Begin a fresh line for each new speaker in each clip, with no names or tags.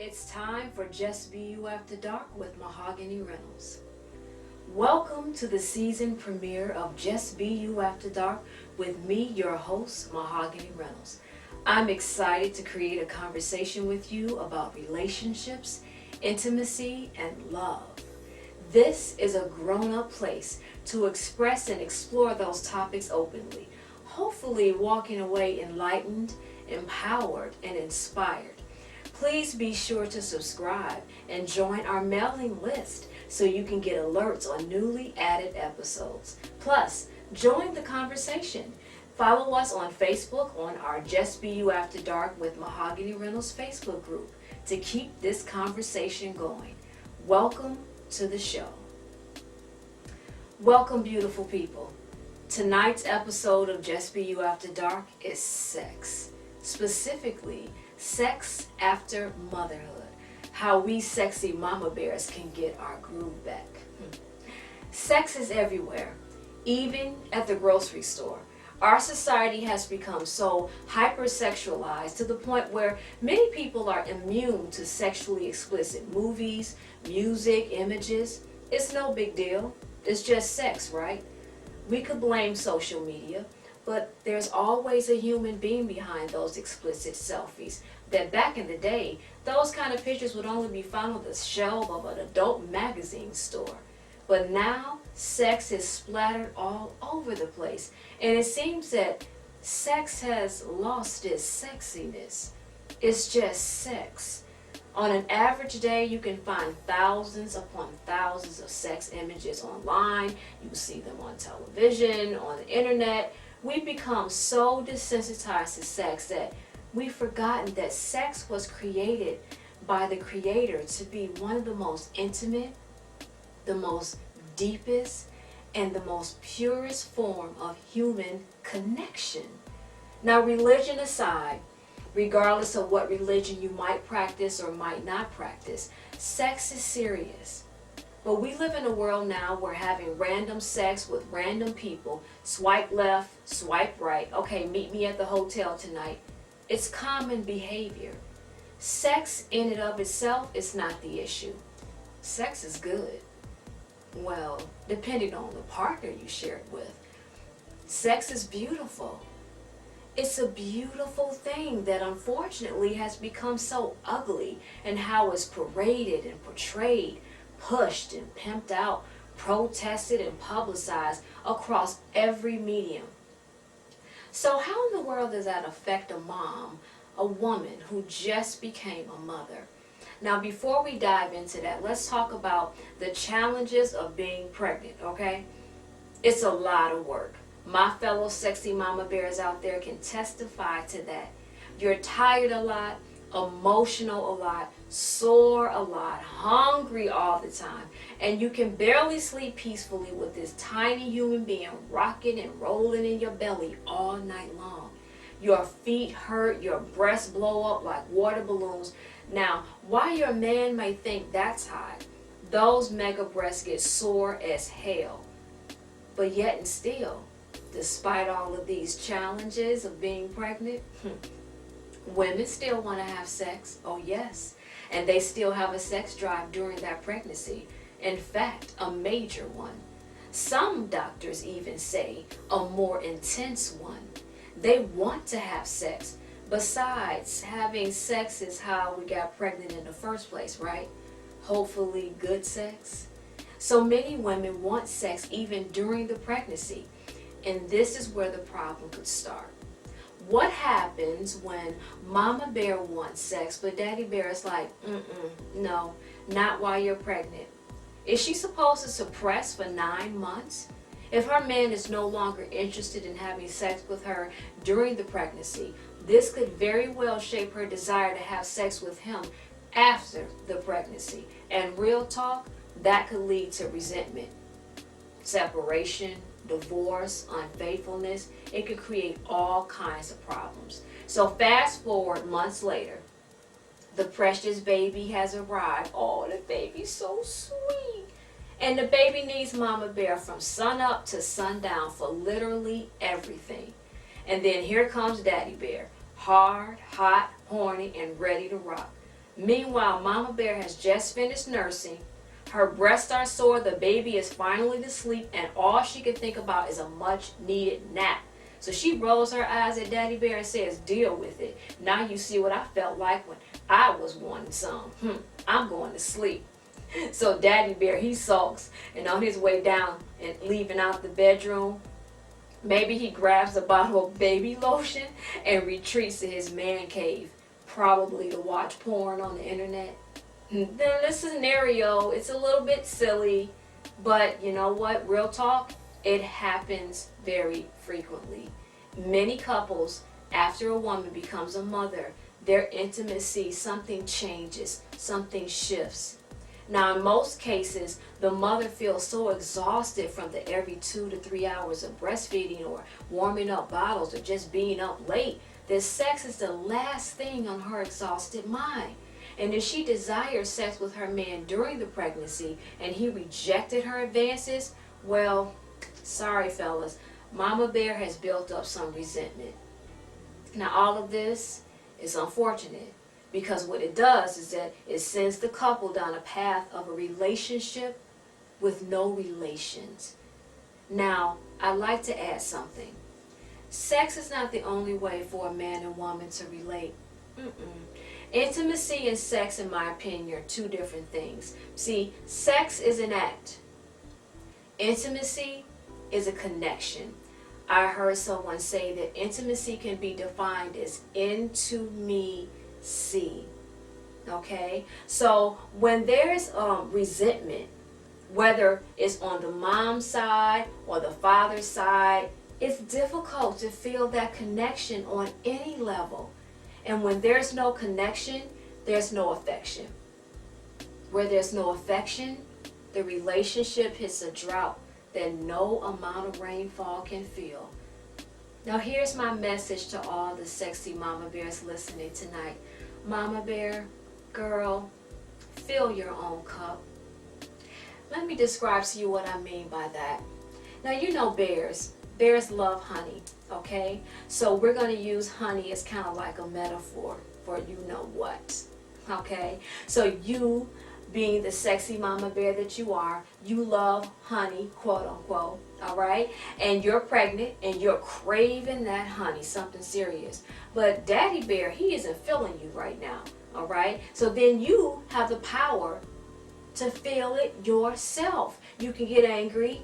It's time for Just Be You After Dark with Mahogany Reynolds. Welcome to the season premiere of Just Be You After Dark with me, your host, Mahogany Reynolds. I'm excited to create a conversation with you about relationships, intimacy, and love. This is a grown-up place to express and explore those topics openly, hopefully walking away enlightened, empowered, and inspired. Please be sure to subscribe and join our mailing list so you can get alerts on newly added episodes. Plus, join the conversation. Follow us on Facebook on our Just Be You After Dark with Mahogany Reynolds Facebook group to keep this conversation going. Welcome to the show. Welcome, beautiful people. Tonight's episode of Just Be You After Dark is sex. Specifically, sex after motherhood. How we sexy mama bears can get our groove back. Sex is everywhere, even at the grocery store. Our society has become so hypersexualized to the point where many people are immune to sexually explicit movies, music, images. It's no big deal. It's just sex, right? We could blame social media, but there's always a human being behind those explicit selfies. That back in the day, those kind of pictures would only be found on the shelf of an adult magazine store. But now, sex is splattered all over the place. And it seems that sex has lost its sexiness. It's just sex. On an average day, you can find thousands upon thousands of sex images online. You see them on television, on the internet. We've become so desensitized to sex that we've forgotten that sex was created by the Creator to be one of the most intimate, the most deepest, and the most purest form of human connection. Now, religion aside, regardless of what religion you might practice or might not practice, sex is serious. But we live in a world now where having random sex with random people, swipe left, swipe right, okay, meet me at the hotel tonight, it's common behavior. Sex in and of itself is not the issue. Sex is good. Well, depending on the partner you share it with. Sex is beautiful. It's a beautiful thing that unfortunately has become so ugly, and how it's paraded and portrayed, pushed and pimped out, protested and publicized across every medium. So how in the world does that affect a mom, a woman who just became a mother? Now, before we dive into that, let's talk about the challenges of being pregnant, okay? It's a lot of work. My fellow sexy mama bears out there can testify to that. You're tired a lot, emotional a lot, sore a lot, hungry all the time, and you can barely sleep peacefully with this tiny human being rocking and rolling in your belly all night long. Your feet hurt, your breasts blow up like water balloons. Now, while your man may think that's hot, those mega breasts get sore as hell. But yet and still, despite all of these challenges of being pregnant, women still want to have sex. Oh yes. And they still have a sex drive during that pregnancy. In fact, a major one. Some doctors even say a more intense one. They want to have sex. Besides, having sex is how we got pregnant in the first place, right? Hopefully good sex. So many women want sex even during the pregnancy. And this is where the problem could start. What happens when Mama Bear wants sex, but Daddy Bear is like, no, not while you're pregnant? Is she supposed to suppress for 9 months? If her man is no longer interested in having sex with her during the pregnancy, this could very well shape her desire to have sex with him after the pregnancy. And real talk, that could lead to resentment, separation, divorce, unfaithfulness. It could create all kinds of problems. So fast forward months later, the precious baby has arrived. Oh, the baby's so sweet. And the baby needs Mama Bear from sun up to sundown for literally everything. And then here comes Daddy Bear, hard, hot, horny, and ready to rock. Meanwhile, Mama Bear has just finished nursing. Her breasts are sore, the baby is finally asleep, and all she can think about is a much needed nap. So she rolls her eyes at Daddy Bear and says, deal with it. Now you see what I felt like when I was wanting some. I'm going to sleep. So Daddy Bear, he sulks, and on his way down and leaving out the bedroom, maybe he grabs a bottle of baby lotion and retreats to his man cave, probably to watch porn on the internet. Then this scenario, it's a little bit silly, but you know what? Real talk, it happens very frequently. Many couples, after a woman becomes a mother, their intimacy, something changes, something shifts. Now, in most cases, the mother feels so exhausted from the every 2 to 3 hours of breastfeeding or warming up bottles or just being up late that sex is the last thing on her exhausted mind. And if she desired sex with her man during the pregnancy and he rejected her advances, well, sorry fellas, Mama Bear has built up some resentment. Now all of this is unfortunate because what it does is that it sends the couple down a path of a relationship with no relations. Now, I'd like to add something. Sex is not the only way for a man and woman to relate. Intimacy and sex, in my opinion, are two different things. See, sex is an act. Intimacy is a connection. I heard someone say that intimacy can be defined as into me see. Okay? So when there's resentment, whether it's on the mom's side or the father's side, it's difficult to feel that connection on any level. And when there's no connection, there's no affection. Where there's no affection, the relationship hits a drought that no amount of rainfall can fill. Now here's my message to all the sexy mama bears listening tonight. Mama bear, girl, fill your own cup. Let me describe to you what I mean by that. Now you know bears. Bears love honey, okay? So we're going to use honey as kind of like a metaphor for you know what, okay? So you, being the sexy mama bear that you are, you love honey, quote unquote, all right? And you're pregnant and you're craving that honey, something serious. But daddy bear, he isn't feeling you right now, all right? So then you have the power to feel it yourself. You can get angry,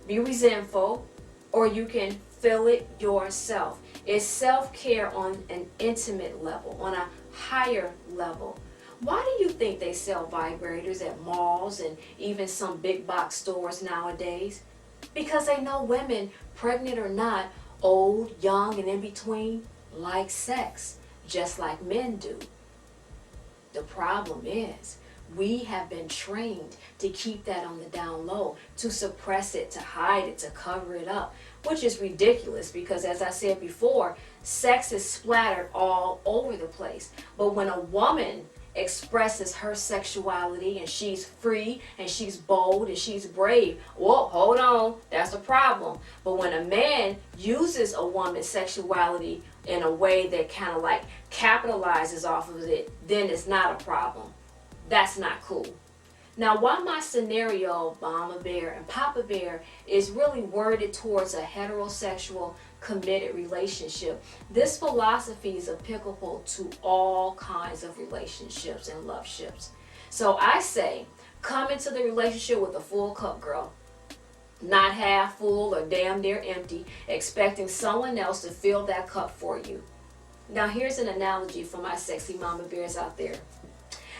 be resentful, or you can feel it yourself. It's self-care on an intimate level, on a higher level. Why do you think they sell vibrators at malls and even some big box stores nowadays? Because they know women, pregnant or not, old, young, and in between, like sex, just like men do. The problem is, we have been trained to keep that on the down low, to suppress it, to hide it, to cover it up, which is ridiculous because, as I said before, sex is splattered all over the place. But when a woman expresses her sexuality and she's free and she's bold and she's brave, well, hold on, that's a problem. But when a man uses a woman's sexuality in a way that kind of like capitalizes off of it, then it's not a problem. That's not cool. Now, while my scenario, Mama Bear and Papa Bear, is really worded towards a heterosexual, committed relationship, this philosophy is applicable to all kinds of relationships and love ships. So I say, come into the relationship with a full cup, girl. Not half full or damn near empty, expecting someone else to fill that cup for you. Now, here's an analogy for my sexy Mama Bears out there.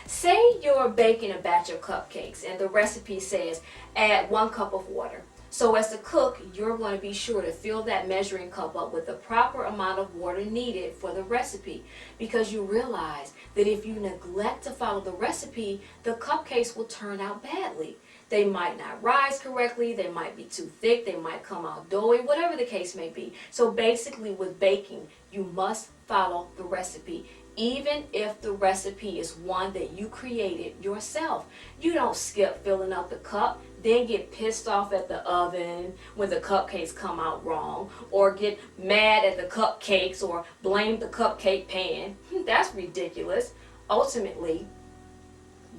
Say you're baking a batch of cupcakes and the recipe says add 1 cup of water. So as the cook, you're going to be sure to fill that measuring cup up with the proper amount of water needed for the recipe, because you realize that if you neglect to follow the recipe, the cupcakes will turn out badly. They might not rise correctly, they might be too thick, they might come out doughy, whatever the case may be. So basically with baking, you must follow the recipe, even if the recipe is one that you created yourself. You don't skip filling up the cup, then get pissed off at the oven when the cupcakes come out wrong, or get mad at the cupcakes or blame the cupcake pan. That's ridiculous. ultimately,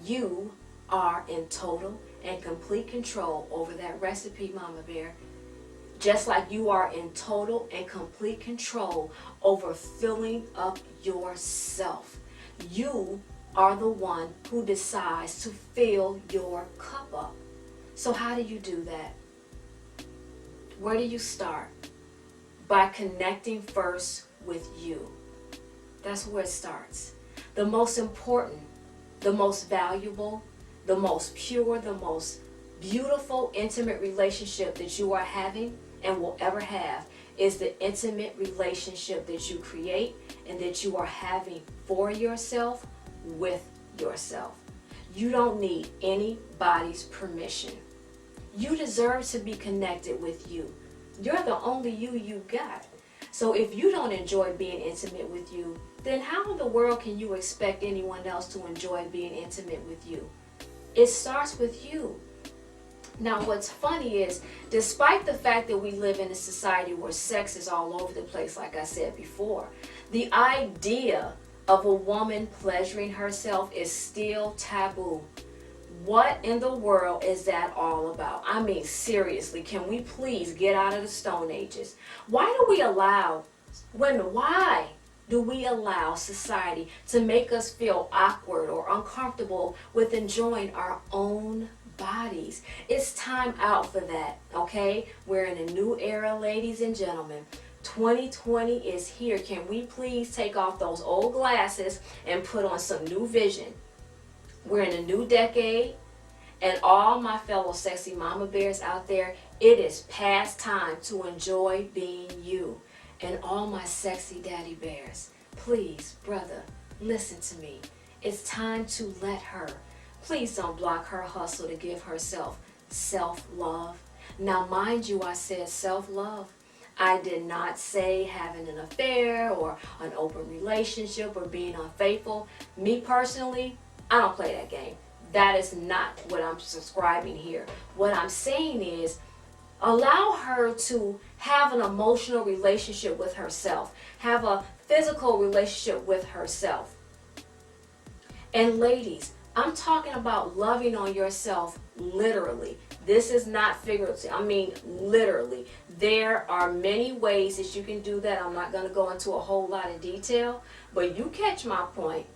you are in total and complete control over that recipe, Mama Bear. Just like you are in total and complete control over filling up yourself. You are the one who decides to fill your cup up. So how do you do that? Where do you start? By connecting first with you. That's where it starts. The most important, the most valuable, the most pure, the most beautiful, intimate relationship that you are having and will ever have is the intimate relationship that you create and that you are having for yourself with yourself. You don't need anybody's permission. You deserve to be connected with you. You're the only you got. So if you don't enjoy being intimate with you, then how in the world can you expect anyone else to enjoy being intimate with you? It starts with you. Now, what's funny is, despite the fact that we live in a society where sex is all over the place, like I said before, the idea of a woman pleasuring herself is still taboo. What in the world is that all about? I mean, seriously, can we please get out of the Stone Ages? Why do we allow society to make us feel awkward or uncomfortable with enjoying our own bodies? It's time out for that, okay? We're in a new era, ladies and gentlemen. 2020 is here. Can we please take off those old glasses and put on some new vision? We're in a new decade, and all my fellow sexy mama bears out there, it is past time to enjoy being you. And all my sexy daddy bears, please, brother, listen to me. It's time to let her. Please don't block her hustle to give herself self-love. Now, mind you, I said self-love. I did not say having an affair or an open relationship or being unfaithful. Me personally, I don't play that game. That is not what I'm subscribing here. What I'm saying is, allow her to have an emotional relationship with herself, have a physical relationship with herself. And ladies, I'm talking about loving on yourself literally. This is not figurative. I mean, literally. There are many ways that you can do that. I'm not going to go into a whole lot of detail, but you catch my point.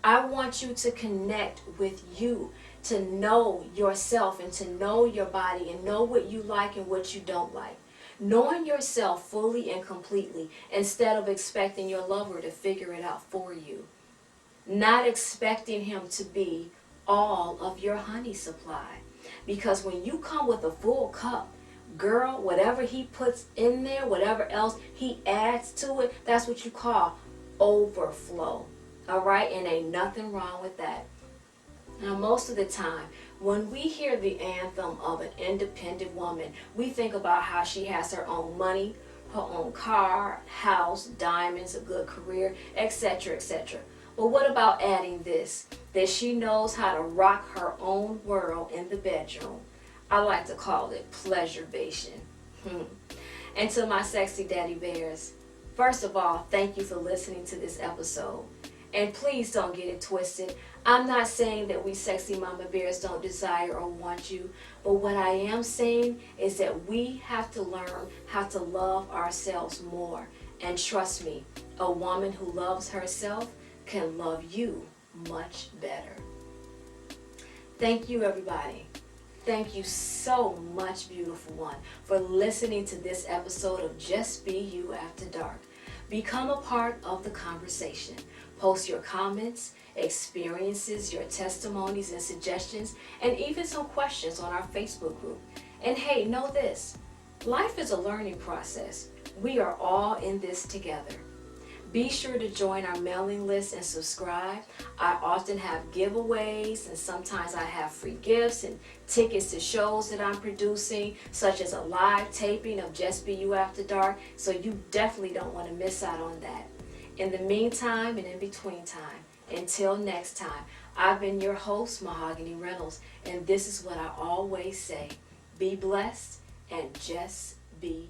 I want you to connect with you, to know yourself and to know your body and know what you like and what you don't like. Knowing yourself fully and completely instead of expecting your lover to figure it out for you. Not expecting him to be all of your honey supply. Because when you come with a full cup, girl, whatever he puts in there, whatever else he adds to it, that's what you call overflow. All right? And ain't nothing wrong with that. Now, most of the time, when we hear the anthem of an independent woman, we think about how she has her own money, her own car, house, diamonds, a good career, etc., etc. But what about adding this? That she knows how to rock her own world in the bedroom. I like to call it pleasurebation. And to my sexy daddy bears, first of all, thank you for listening to this episode. And please don't get it twisted. I'm not saying that we sexy mama bears don't desire or want you. But what I am saying is that we have to learn how to love ourselves more. And trust me, a woman who loves herself can love you much better. Thank you, everybody. Thank you so much, beautiful one, for listening to this episode of Just Be You After Dark. Become a part of the conversation. Post your comments, experiences, your testimonies and suggestions, and even some questions on our Facebook group. And hey, know this, life is a learning process. We are all in this together. Be sure to join our mailing list and subscribe. I often have giveaways, and sometimes I have free gifts and tickets to shows that I'm producing, such as a live taping of Just Be You After Dark, so you definitely don't want to miss out on that. In the meantime and in between time, until next time, I've been your host, Mahogany Reynolds, and this is what I always say. Be blessed and just be